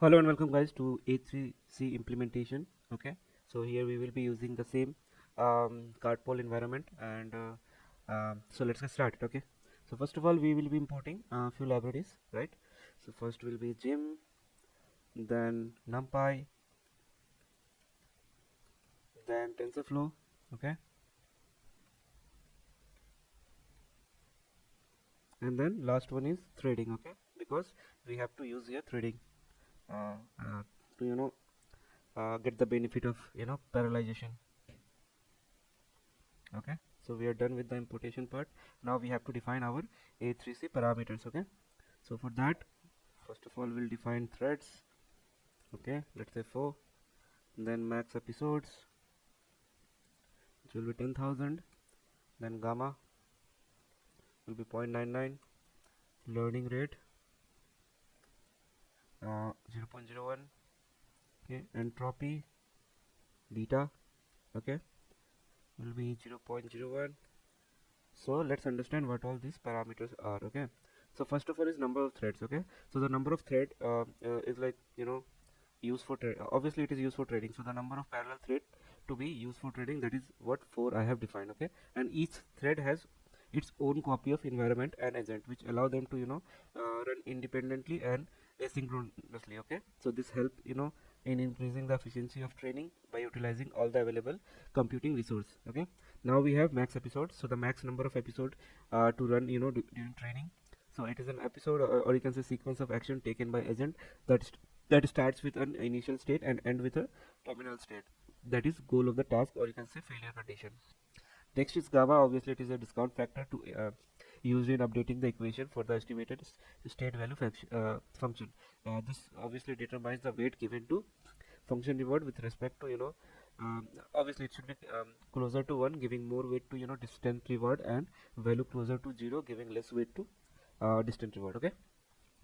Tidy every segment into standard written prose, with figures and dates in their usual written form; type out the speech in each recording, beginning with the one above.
Hello and welcome guys to A3C implementation. Okay, so here we will be using the same cardpole environment, and so let's get started. Okay, so first of all we will be importing a few libraries, right? So first will be gym, then numpy, then tensorflow. Okay, and then last one is threading. Okay, because we have to use here threading uh, uh, to get the benefit of parallelization. Okay, so we are done with the importation part. Now we have to define our A3C parameters. Okay, so for that, first of all we'll define threads. Okay, let's say 4, then max episodes, which will be 10,000, then gamma will be 0.99, learning rate 0.01, okay, entropy beta, okay, will be 0.01. So let's understand what all these parameters are. Okay, so first of all is number of threads. Okay, so the number of thread is like used for obviously it is used for trading, so the number of parallel thread to be used for trading, that is what 4 I have defined. Okay, and each thread has its own copy of environment and agent, which allow them to run independently and asynchronously. Okay, so this help in increasing the efficiency of training by utilizing all the available computing resource. Okay, now we have max episodes, so the max number of episode to run during training. So it is an episode, or you can say sequence of action taken by agent that starts with an initial state and end with a terminal state, that is goal of the task, or you can say failure condition. Next is gamma. Obviously it is a discount factor to used in updating the equation for the estimated state value function. This obviously determines the weight given to function reward with respect to obviously it should be closer to 1, giving more weight to distant reward, and value closer to 0, giving less weight to distant reward. Okay,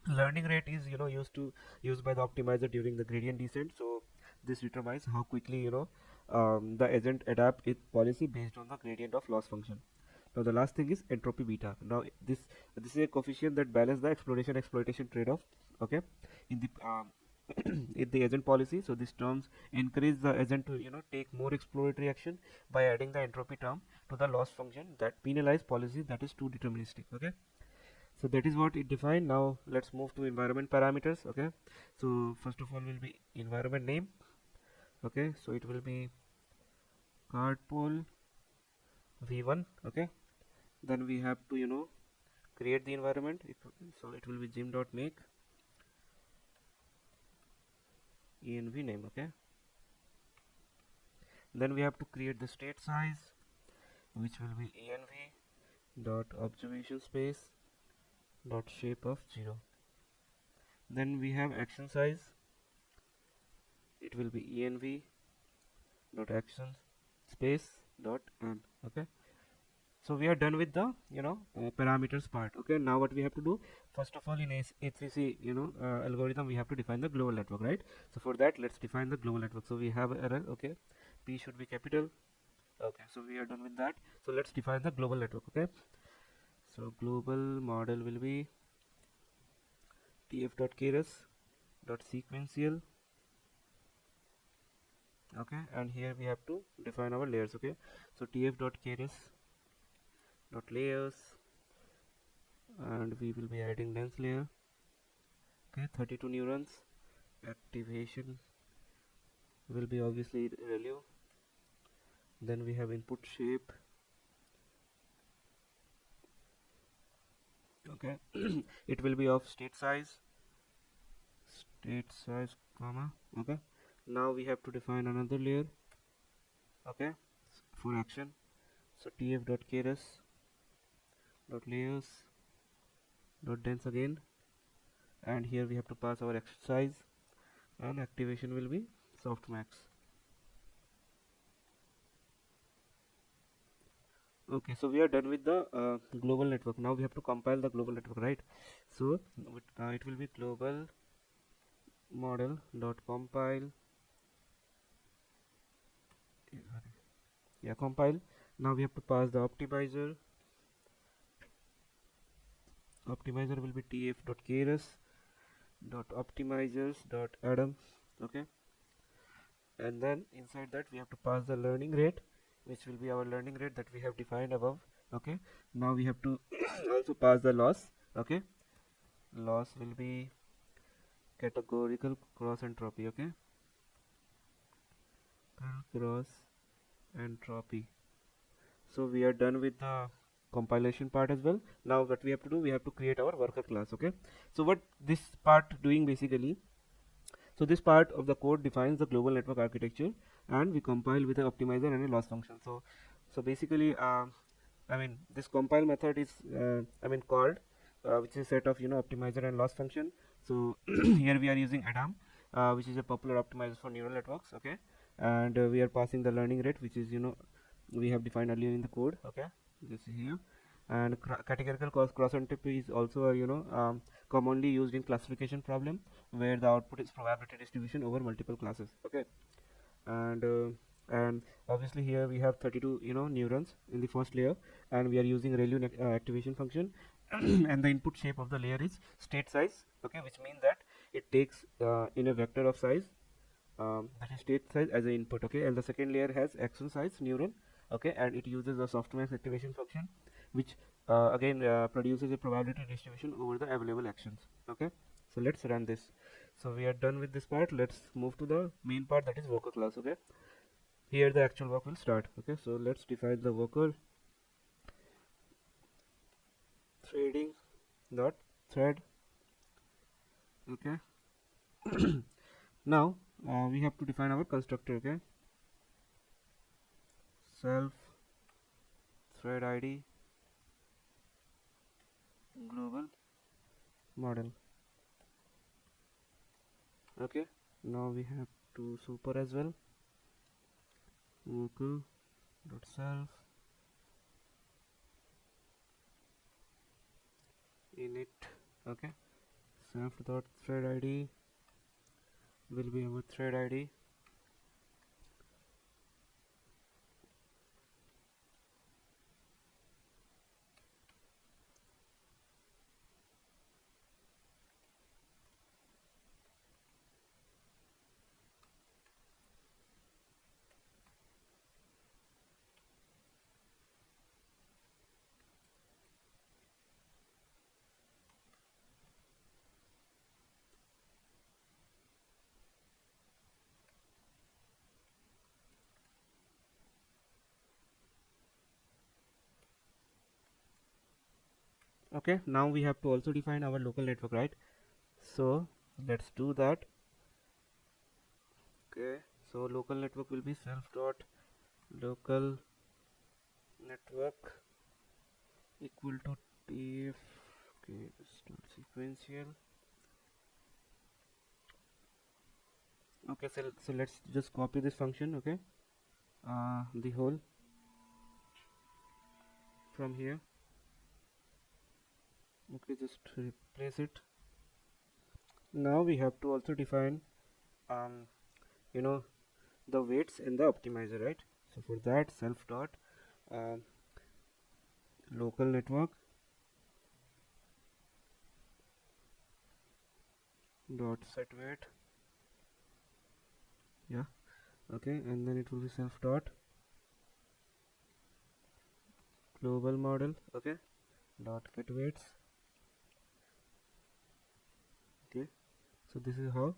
learning rate is used by the optimizer during the gradient descent. So this determines how quickly the agent adapt its policy based on the gradient of loss function. Now the last thing is entropy beta. Now this is a coefficient that balance the exploration exploitation trade-off. Okay, in the in the agent policy. So these terms encourage the agent to take more exploratory action by adding the entropy term to the loss function that penalize policy that is too deterministic. Okay, so that is what it defined. Now let's move to environment parameters. Okay, so first of all will be environment name. Okay, so it will be cardpole v1. Okay, then we have to create the environment. So it will be gym.make env name. Okay, then we have to create the state size, which will be env dot observation space dot shape of 0. Then we have action size, it will be env dot action space dot n. Okay, so we are done with the parameters part. Okay, now what we have to do, first of all in A3C algorithm, we have to define the global network, right? So for that, let's define the global network. So we have error. Okay, p should be capital. Okay, so we are done with that. So let's define the global network. Okay, so global model will be tf.keras.sequential. Okay, and here we have to define our layers. Okay, so tf.keras.layers, and we will be adding dense layer. Okay, 32 neurons. Activation will be obviously ReLU. Then we have input shape. Okay, it will be of state size comma. Okay, now we have to define another layer. Okay, for action, so tf.keras.layers.dense again, and here we have to pass our action size, and activation will be softmax. Okay, so we are done with the global network. Now we have to compile the global network, right? So it will be global model dot compile. Yeah, compile. Now we have to pass the optimizer. Optimizer will be tf.keras dot optimizers dot atom. Okay, and then inside that we have to pass the learning rate, which will be our learning rate that we have defined above. Okay, now we have to also pass the loss. Okay, loss will be categorical cross entropy. Okay, cross entropy. So we are done with the compilation part as well. Now what we have to do, we have to create our worker class. Okay, so what this part doing basically, so this part of the code defines the global network architecture, and we compile with an optimizer and a loss function. So basically I mean this compile method is called which is a set of optimizer and loss function. So here we are using Adam, which is a popular optimizer for neural networks. Okay, and we are passing the learning rate, which is we have defined earlier in the code. Okay, this is here. And categorical cross entropy is also commonly used in classification problem, where the output is probability distribution over multiple classes. Okay, and obviously here we have 32 neurons in the first layer, and we are using ReLU activation function and the input shape of the layer is state size. Okay, which means that it takes in a vector of size, that is state size as an input. Okay, and the second layer has axon size neuron. Okay, and it uses the softmax activation function, which again produces a probability distribution over the available actions. Okay, so let's run this. So we are done with this part. Let's move to the main part, that is worker class. Okay, here the actual work will start. Okay, so let's define the worker. Threading dot thread. Okay, now we have to define our constructor. Okay, self thread id global model. Okay, now we have to super as well, worker dot self init. Okay, self dot thread id will be our thread id. Okay, now we have to also define our local network, right? So let's do that. Okay, so local network will be self dot local network equal to tf. Okay, start sequential. Okay, so let's just copy this function. Okay, the whole from here. Okay, just replace it. Now we have to also define um, you know the weights in the optimizer, right? So for that, self dot um, local network dot set weight. Yeah, okay, and then it will be self dot global model. Okay, dot get weights. Okay, so this is how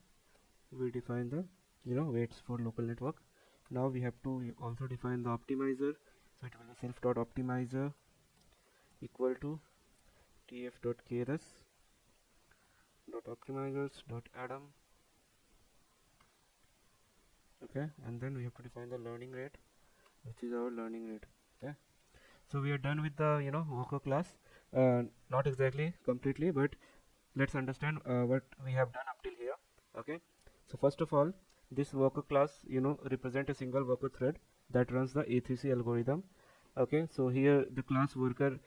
we define the weights for local network. Now we have to also define the optimizer, so it will be self dot optimizer equal to tf dot krs dot optimizers dot atom. Okay, and then we have to define the learning rate, which is our learning rate. Okay, so we are done with the worker class. Not exactly completely, but let's understand what we have done up till here. Okay, so first of all, this worker class represent a single worker thread that runs the A3C algorithm. Okay, so here the class worker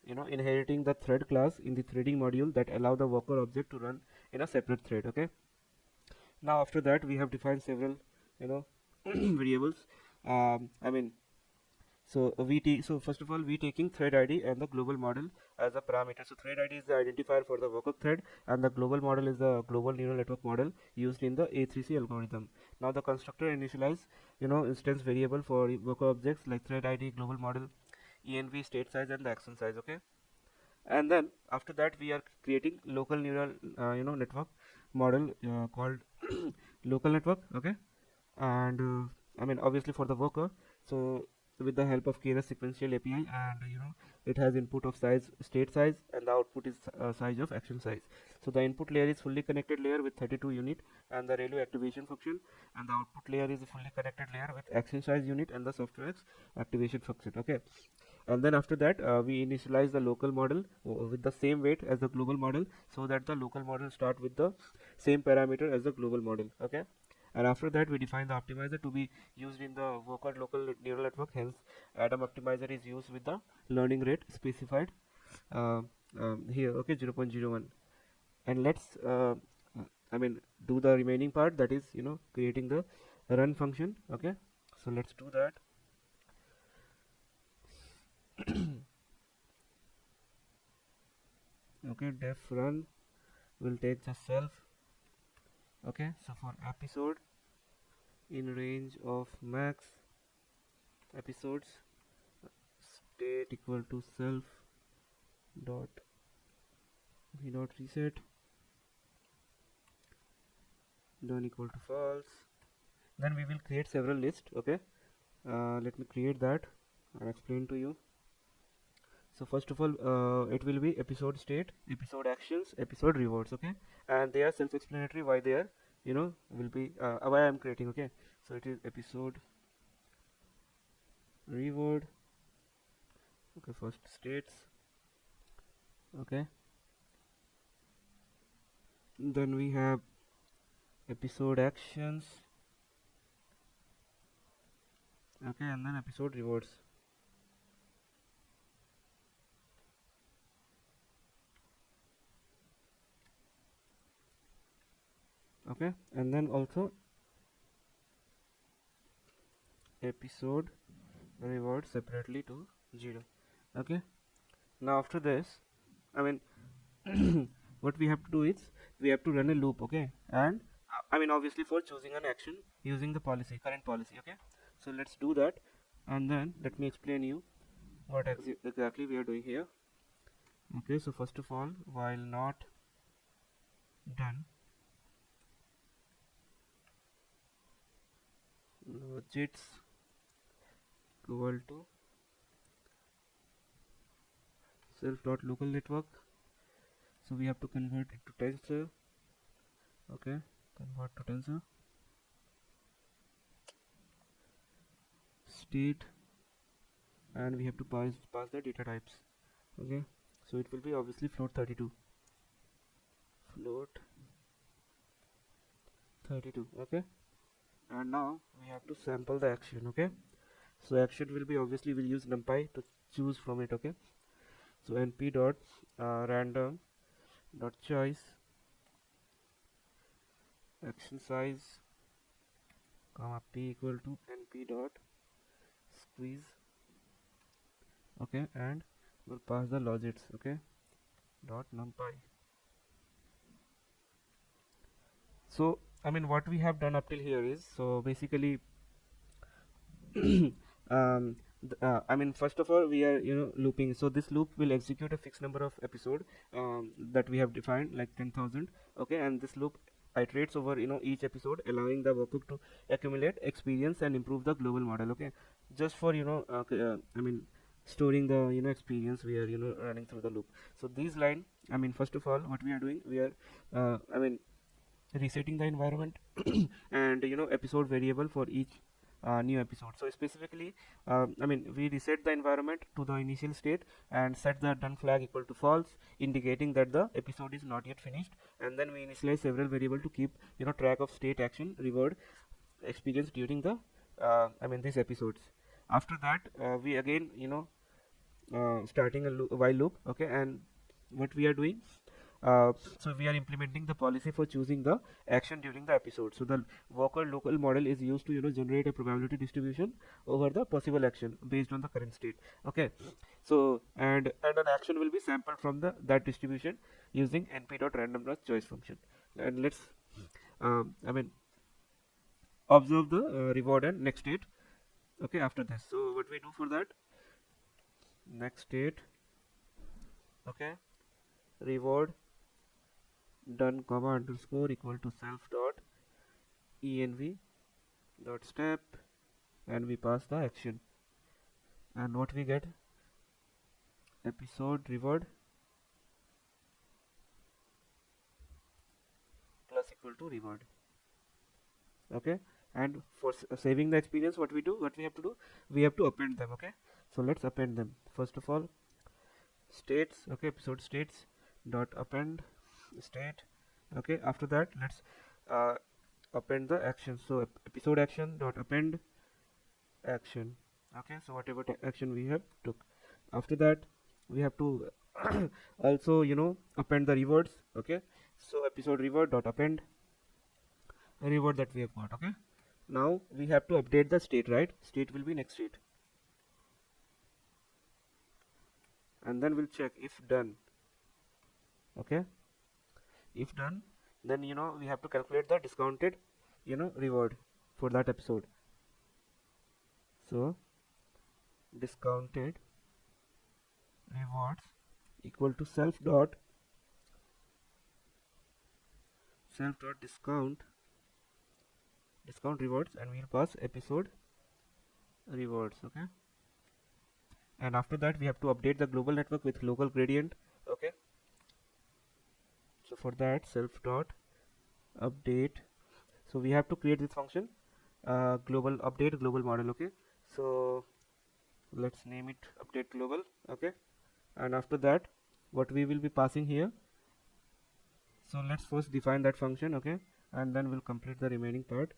inheriting the thread class in the threading module that allow the worker object to run in a separate thread. Okay, now after that we have defined several variables. I mean So so first of all we taking thread ID and the global model as a parameter. So thread ID is the identifier for the worker thread, and the global model is the global neural network model used in the A3C algorithm. Now the constructor initialize instance variable for worker objects like thread ID, global model, env, state size, and the action size. Okay, and then after that we are creating local neural network model called local network. Okay, and obviously for the worker, so with the help of keras sequential api, and it has input of size, state size, and the output is size of action size. So the input layer is fully connected layer with 32 unit and the ReLU activation function, and the output layer is a fully connected layer with action size unit and the software's activation function. Okay, and then after that we initialize the local model with the same weight as the global model, so that the local model start with the same parameter as the global model. Okay, and after that we define the optimizer to be used in the worker local neural network. Hence atom optimizer is used with the learning rate specified uh, here. Okay, 0.01. And let's do the remaining part, that is creating the run function. Okay, so let's do that. Okay, def run will take the self. Okay, so for episode in range of max episodes, state equal to self dot v dot reset, done equal to false. Then we will create several lists. Okay, let me create that and explain to you. So first of all it will be episode state, episode actions, episode rewards. Okay, and they are self-explanatory why they are will be why I am creating. Okay, so it is episode reward. Okay, first states. Okay, then we have episode actions. Okay, and then episode rewards. Okay, and then also episode reward separately to 0. Okay, now after this I mean what we have to do is we have to run a loop. Okay, and obviously for choosing an action using the policy, current policy. Okay, so let's do that, and then let me explain you what exactly we are doing here. Okay, so first of all, while not done logits equal to self dot local network, so we have to convert it to tensor. Okay, convert to tensor state, and we have to pass the data types. Okay, so it will be obviously float 32. Okay, and now we have to sample the action. Okay, so action will be obviously we'll use numpy to choose from it. Okay, so np dot random dot choice action size comma p equal to np dot squeeze. Okay, and we'll pass the logits. Okay, dot numpy. So what we have done up till here is, so basically first of all we are looping, so this loop will execute a fixed number of episode that we have defined, like 10,000. Okay, and this loop iterates over each episode, allowing the workbook to accumulate experience and improve the global model. Okay, just for storing the experience we are running through the loop. So these line, first of all what we are doing, we are resetting the environment and episode variable for each new episode. So specifically we reset the environment to the initial state and set the done flag equal to false, indicating that the episode is not yet finished. And then we initialize several variable to keep track of state, action, reward, experience during the these episodes. After that we again starting a while loop. Okay, and what we are doing, so we are implementing the policy for choosing the action during the episode. So the Walker local model is used to generate a probability distribution over the possible action based on the current state. Okay, so and an action will be sampled from the that distribution using np.randomness choice function. And let's I mean observe the reward and next state. Okay, after this, so what we do for that, next state, okay, reward done comma underscore equal to self dot env dot step, and we pass the action, and what we get, episode reward plus equal to reward. Okay, and for saving the experience, what we have to do, we have to append them. Okay, so let's append them. First of all, states, okay, episode states dot append state. Okay, after that let's uh, append the action. So episode action dot append action. Okay, so whatever action we have took, after that we have to also append the rewards. Okay, so episode reward dot append reward that we have got. Okay, now we have to update the state, right? State will be next state, and then we'll check if done. Okay, if done, then we have to calculate the discounted reward for that episode. So discounted rewards equal to self dot discount rewards, and we'll pass episode rewards. Okay, and after that we have to update the global network with local gradient. Okay, so for that, self dot update, so we have to create this function, global update global model. Okay, so let's name it update global. Okay, and after that what we will be passing here, so let's first define that function. Okay, and then we'll complete the remaining part.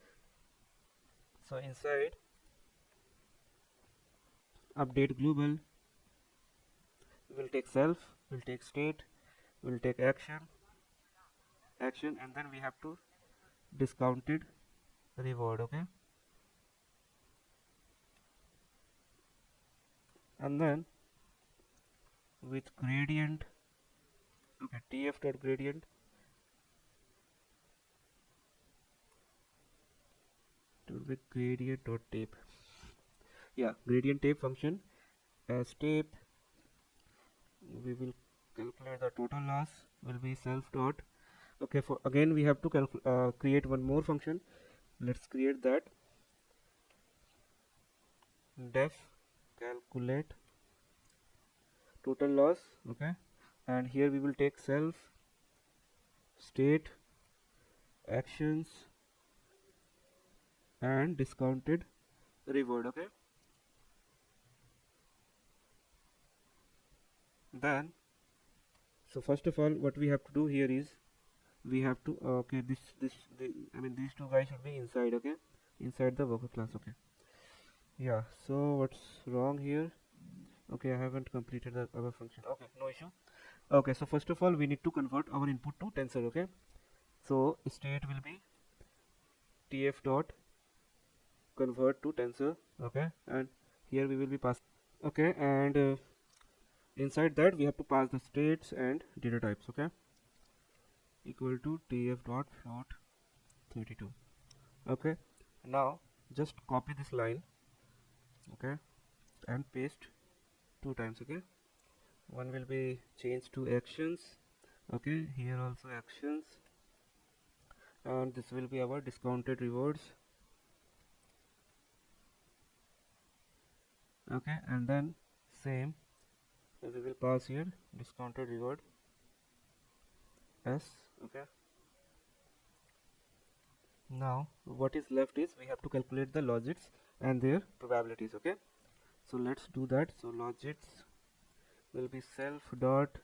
So inside update global, we'll take self, we'll take state, we'll take action, and then we have to discounted reward. Okay, and then with gradient, okay, tf dot gradient with gradient dot tape, yeah, gradient tape function as tape, we will calculate the total loss will be self dot. Okay, for again we have to create one more function. Let's create that, def calculate total loss. Okay, and here we will take self, state, actions, and discounted reward. Okay, then so first of all what we have to do here is we have to okay, I mean these two guys should be inside. Okay, inside the worker class. Okay, yeah, so what's wrong here? Okay, I haven't completed the other function. Okay, no issue. Okay, so first of all we need to convert our input to tensor. Okay, so state will be tf dot convert to tensor. Okay, and here we will be passing. Okay, and inside that we have to pass the states and data types. Okay, equal to tf dot float 32. Okay, now just copy this line. Okay, and paste 2 times. Okay, one will be changed to actions. Okay, here also actions, and this will be our discounted rewards. Okay, and then same we will pass here discounted reward s. Okay, now what is left is we have to calculate the logits and their probabilities. Okay, so let's do that. So logits will be self dot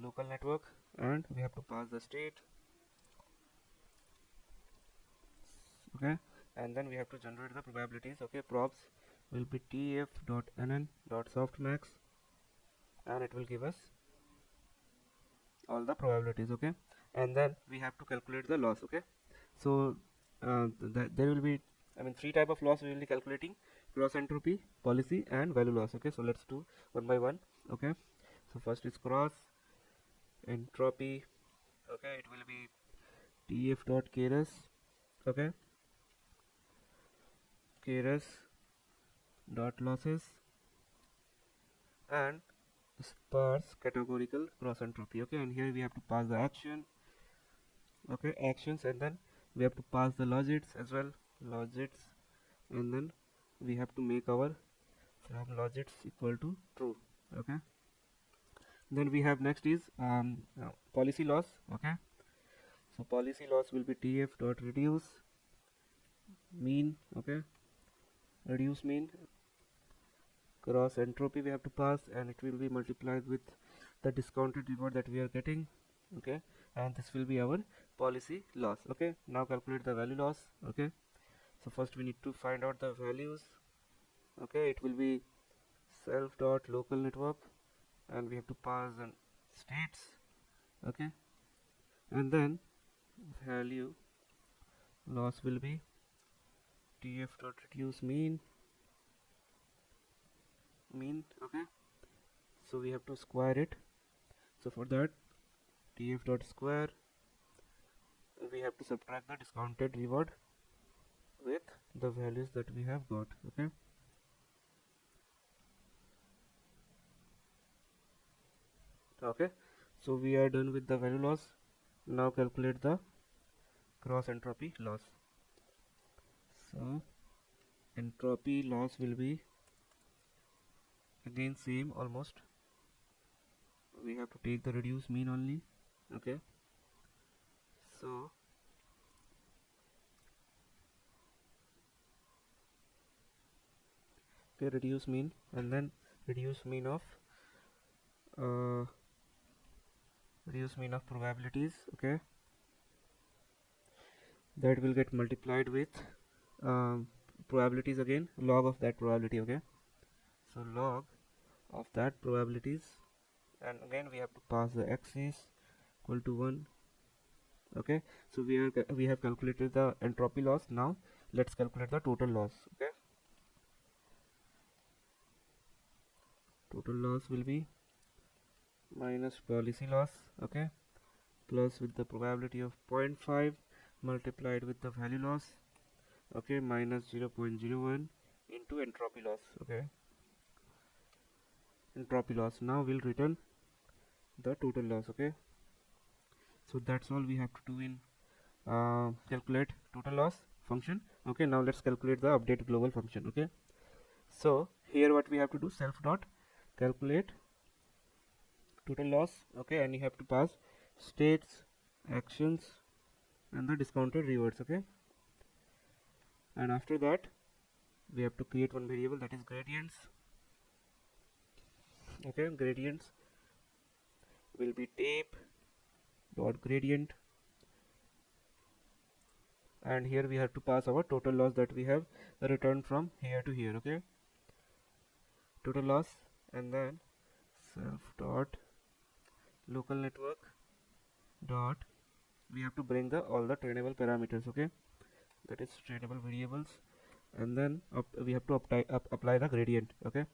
local network, and we have to pass the state. Okay, and then we have to generate the probabilities. Okay, props will be tf dot nn dot softmax, and it will give us all the probabilities, okay, and then we have to calculate the loss, okay. So there will be, I mean, three type of loss we will be calculating: cross entropy, policy, and value loss, okay. So let's do one by one, okay. So first is cross entropy, okay. It will be tf dot krs, okay, krs dot losses and sparse categorical cross entropy, okay. And here we have to pass the action, okay, actions, and then we have to pass the logits as well, logits, and then we have to make our from logits equal to true, okay. Then we have next is policy loss, okay. So policy loss will be tf dot reduce mean, okay, reduce mean cross entropy we have to pass, and it will be multiplied with the discounted reward that we are getting, okay, and this will be our policy loss, okay. Now calculate the value loss, okay. So first we need to find out the values, okay. It will be self dot local network, and we have to pass the states, okay, and then value loss will be tf dot reduce mean, okay. So we have to square it. So for that, tf dot square, we have to subtract the discounted reward with the values that we have got, okay. Okay, so we are done with the value loss. Now calculate the cross entropy loss. So entropy loss will be again same almost. We have to take the reduce mean only, okay. So okay, reduce mean, and then reduce mean of probabilities, okay. That will get multiplied with probabilities again, log of that probability, okay. So log of that probabilities, and again we have to pass the axis equal to 1, okay. So we have calculated the entropy loss. Now let's calculate the total loss, okay. Total loss will be minus policy loss, okay, plus with the probability of 0.5 multiplied with the value loss, okay, minus 0.01 into entropy loss, okay, entropy loss. Now we'll return the total loss, okay. So that's all we have to do in calculate total loss function, okay. Now let's calculate the update global function, okay. So here what we have to do, self dot calculate total loss, okay, and you have to pass states, actions, and the discounted rewards, okay. And after that we have to create one variable, that is gradients, okay. Gradients will be tape dot gradient, and here we have to pass our total loss that we have returned from here to here, okay. Total loss, and then self dot local network dot, we have to bring the all the trainable parameters, okay, that is trainable variables, and then we have to apply the gradient, okay.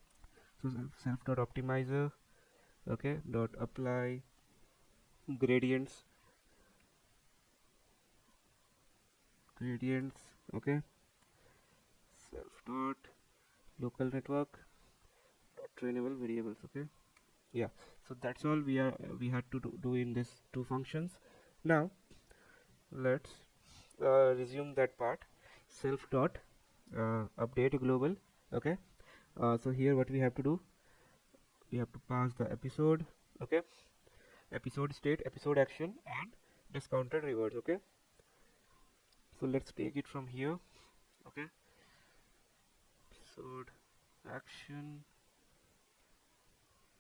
So self dot optimizer, okay, dot apply gradients, okay, self dot local network dot trainable variables, okay. Yeah, so that's all we had to do in this two functions. Now let's resume that part, self dot update global, okay. So here what we have to do, we have to pass the episode, okay, episode state, episode action, and discounted rewards, okay. So let's take it from here, okay. Episode action,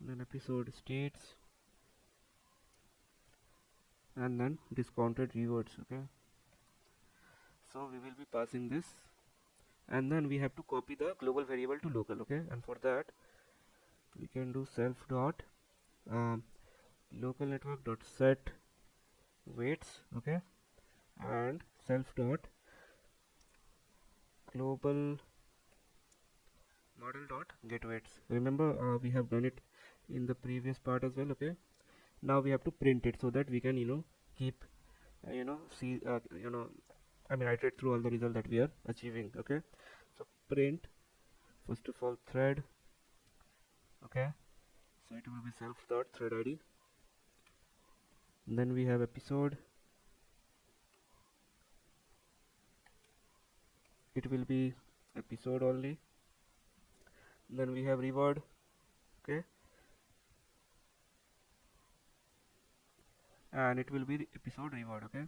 then episode states, and then discounted rewards, okay. So we will be passing this, and then we have to copy the global variable to local, okay. And for that we can do self dot local network dot set weights, okay, and self dot global model dot get weights. Remember, we have done it in the previous part as well, okay. Now we have to print it so that we can keep see I mean iterate through all the result that we are achieving, okay. So print, first of all, thread, okay, so it will be self dot thread id, then we have episode, it will be episode only, then we have reward, okay, and it will be the episode reward, okay.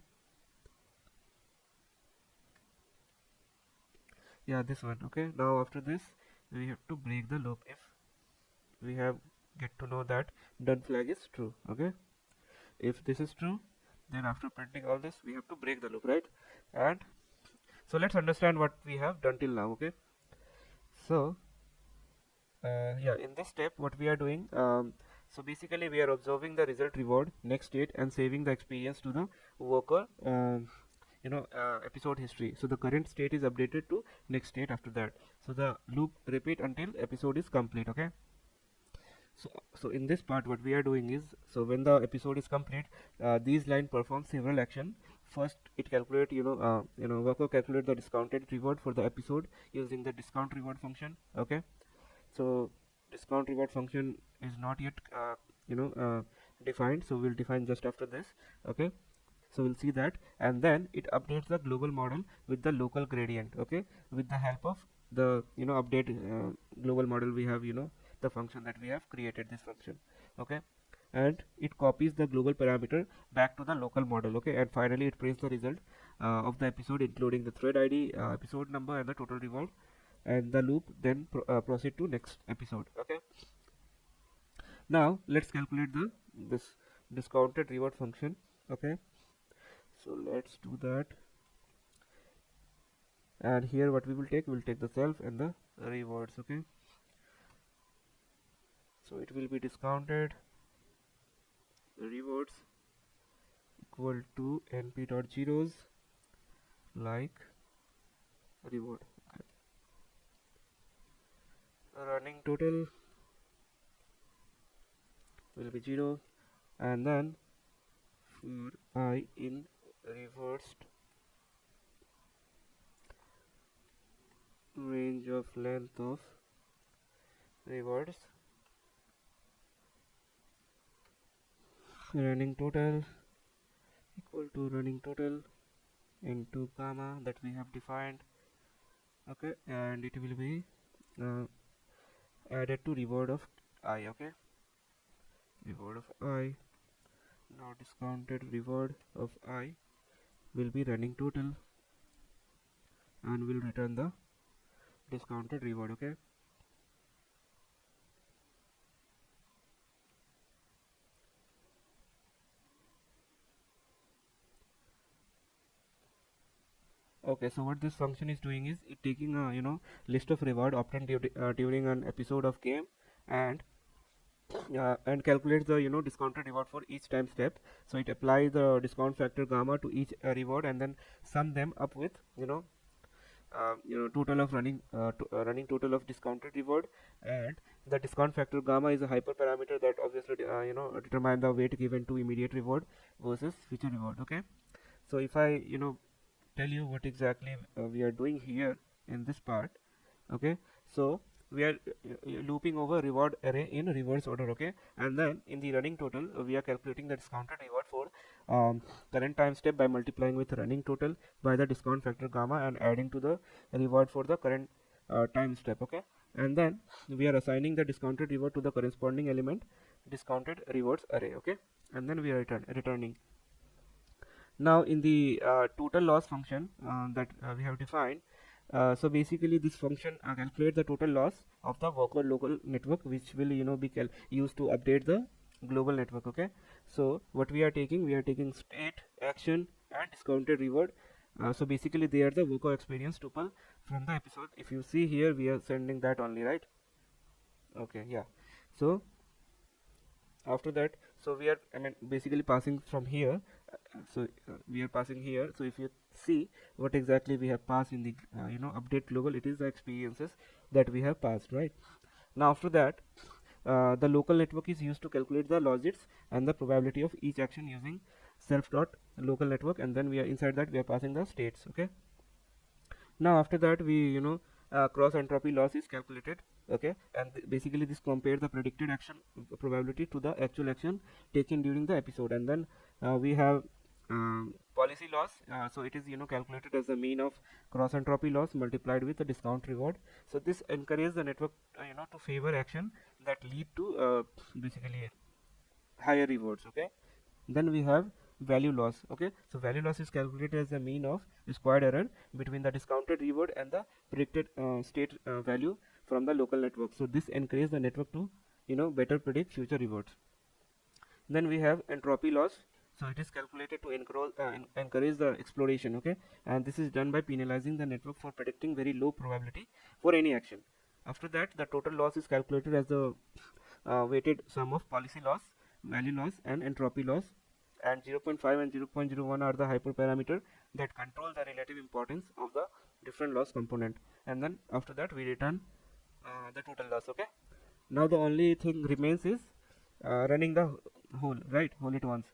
Yeah, this one, okay. Now after this we have to break the loop if we have get to know that done flag is true, okay. If this is true, then after printing all this we have to break the loop, right? And so let's understand what we have done till now, okay. So yeah, in this step what we are doing, so basically we are observing the result reward next state and saving the experience to the worker, episode history. So the current state is updated to next state after that, so the loop repeat until episode is complete, okay. So in this part what we are doing is, so when the episode is complete, these line perform several action. First it calculate, worker calculate the discounted reward for the episode using the discount reward function, okay. So discount reward function is not yet defined, so we'll define just after this, okay. So we'll see that, and then it updates the global model with the local gradient, okay, with the help of the update global model. We have the function that we have created, this function, okay, and it copies the global parameter back to the local model, okay, and finally it prints the result of the episode including the thread id, episode number, and the total reward, and the loop then proceed to next episode, okay. Now let's calculate this discounted reward function, okay. So let's do that, and here what we'll take the self and the rewards, okay. So it will be discounted rewards equal to np dot zeros like reward, okay. Running total will be 0, and then for I in reversed range of length of rewards, running total equal to running total into gamma that we have defined, okay, and it will be added to reward of I, okay, reward of I. Now discounted reward of I will be running total and will return the discounted reward, okay. Okay, so what this function is doing is it taking a list of reward obtained during an episode of game, and calculates the discounted reward for each time step. So it applies the discount factor gamma to each reward and then sum them up with total of running total of discounted reward, and the discount factor gamma is a hyperparameter that obviously determine the weight given to immediate reward versus future reward, okay. So if I tell you what exactly we are doing here in this part, okay. So we are looping over reward array in reverse order, okay, and then in the running total we are calculating the discounted reward for current time step by multiplying with running total by the discount factor gamma and adding to the reward for the current time step, okay, and then we are assigning the discounted reward to the corresponding element discounted rewards array, okay, and then we are returning. Now in the total loss function that we have defined, so basically this function calculates the total loss of the worker local network, which will be used to update the global network, okay. So what we are taking state, action, and discounted reward. So basically they are the worker experience tuple from the episode. If you see here, we are sending that only, right? Okay, yeah. So after that, So we are, I mean, basically passing from here. We are passing here. So if you see what exactly we have passed in the update global, it is the experiences that we have passed, right? Now after that, the local network is used to calculate the logics and the probability of each action using self dot local network, and then we are inside that we are passing the states. Okay. Now after that, we cross entropy loss is calculated. Okay, and basically this compare the predicted action probability to the actual action taken during the episode, and then we have policy loss. So it is calculated as the mean of cross entropy loss multiplied with the discount reward. So this encourages the network to favor action that lead to basically higher rewards. Okay, then we have value loss. Okay, so value loss is calculated as the mean of squared error between the discounted reward and the predicted state value from the local network. So this encourages the network to better predict future rewards. Then we have entropy loss. So it is calculated to encourage the exploration. Okay, and this is done by penalizing the network for predicting very low probability for any action. After that, the total loss is calculated as the weighted sum of policy loss, value loss, and entropy loss, and 0.5 and 0.01 are the hyperparameter that control the relative importance of the different loss component. And then after that we return the total loss. Okay, now the only thing remains is running the whole it once.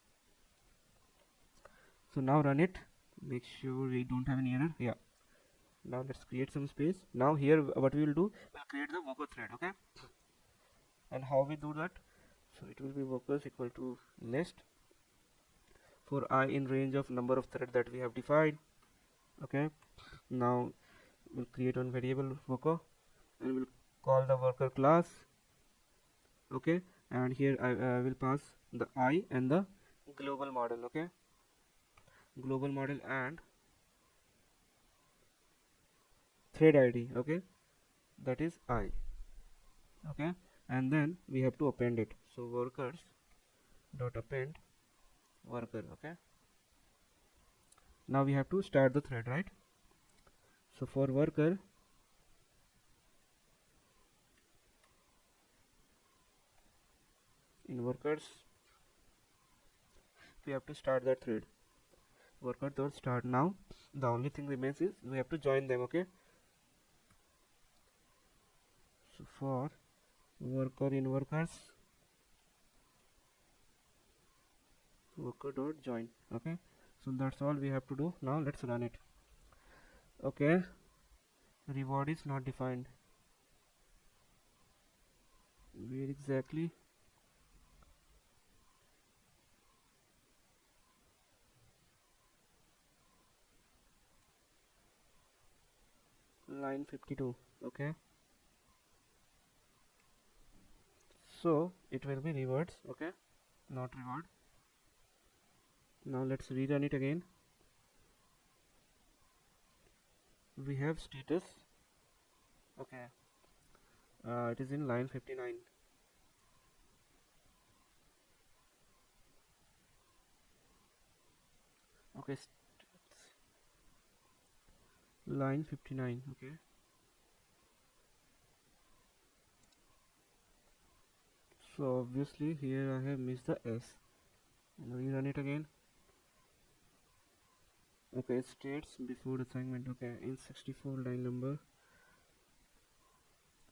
So now run it, make sure we don't have any error. Yeah, now let's create some space. Now here what we will do, we'll create the worker thread. Okay, and how we do that? So it will be workers equal to list for I in range of number of thread that we have defined. Okay, now we'll create one variable worker and we'll call the worker class. Okay, and here I will pass the I and the global model. Okay, global model and thread ID. Okay, that is I. Okay, and then we have to append it. So workers dot append worker. Okay, now we have to start the thread, right? So for worker, in workers we have to start that thread. Worker dot start. Now the only thing remains is we have to join them. Okay, so for worker in workers, worker dot join. Okay, so that's all we have to do. Now let's run it. Okay, reward is not defined. Where exactly? Line 52. Okay, so it will be rewards. Okay, not reward. Now let's rerun it again. We have status. Okay, it is in line 59. Okay, line 59. Okay, so obviously here I have missed the S. And rerun it again. Okay, states before assignment. Okay, in 64 line number.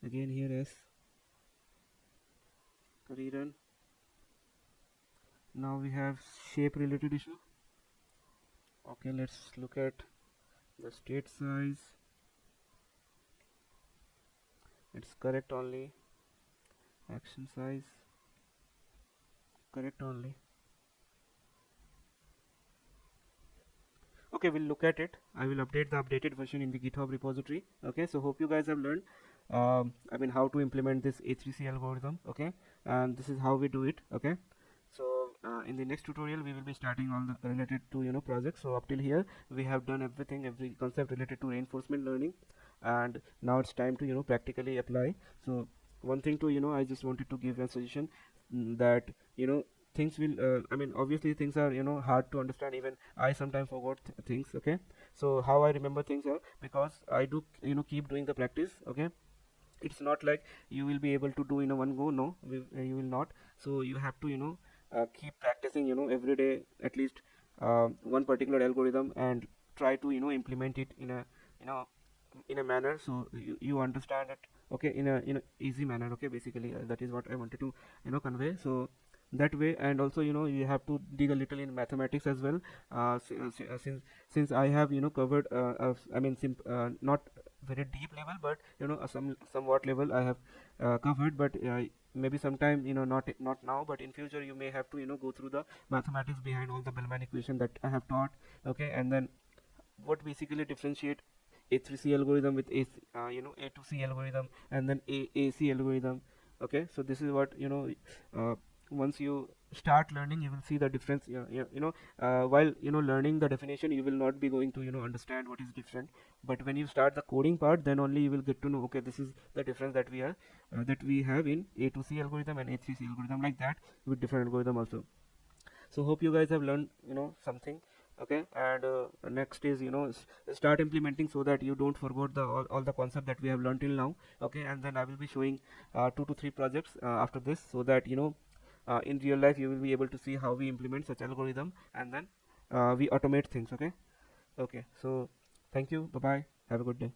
Again here S. Rerun. Now we have shape related issue. Okay, let's look at the state size. It's correct only. Action size correct only. Okay, we'll look at it. I will update the updated version in the GitHub repository. Okay, so hope you guys have learned I mean how to implement this A3C algorithm. Okay, and this is how we do it. Okay, so in the next tutorial we will be starting all the related to projects. So up till here we have done everything, every concept related to reinforcement learning, and now it's time to practically apply. So one thing to I just wanted to give a suggestion, that things will I mean obviously things are hard to understand. Even I sometimes forgot things. Okay, so how I remember things are because I do keep doing the practice. Okay, it's not like you will be able to do in a one go. No, you will not. So you have to keep practicing, every day at least one particular algorithm, and try to implement it you know in a manner so you understand it, okay, in a easy manner, okay. Basically that is what I wanted to convey. So that way, and also you have to dig a little in mathematics as well, since I have covered I mean not very deep level, but somewhat level I have covered, but maybe sometime not now, but in future you may have to go through the mathematics behind all the Bellman equation that I have taught, okay. And then what basically differentiate A3C algorithm with A2C algorithm, and then AC algorithm, okay. So this is what once you start learning, you will see the difference. While learning the definition, you will not be going to understand what is different, but when you start the coding part, then only you will get to know, okay, this is the difference that we have in A2C algorithm and A3C algorithm, like that with different algorithm also. So hope you guys have learned something, okay. And next is start implementing so that you don't forget all the concept that we have learned till now, okay. And then I will be showing 2 to 3 projects after this, so that in real life you will be able to see how we implement such algorithm, and then we automate things, okay. So thank you, bye bye, have a good day.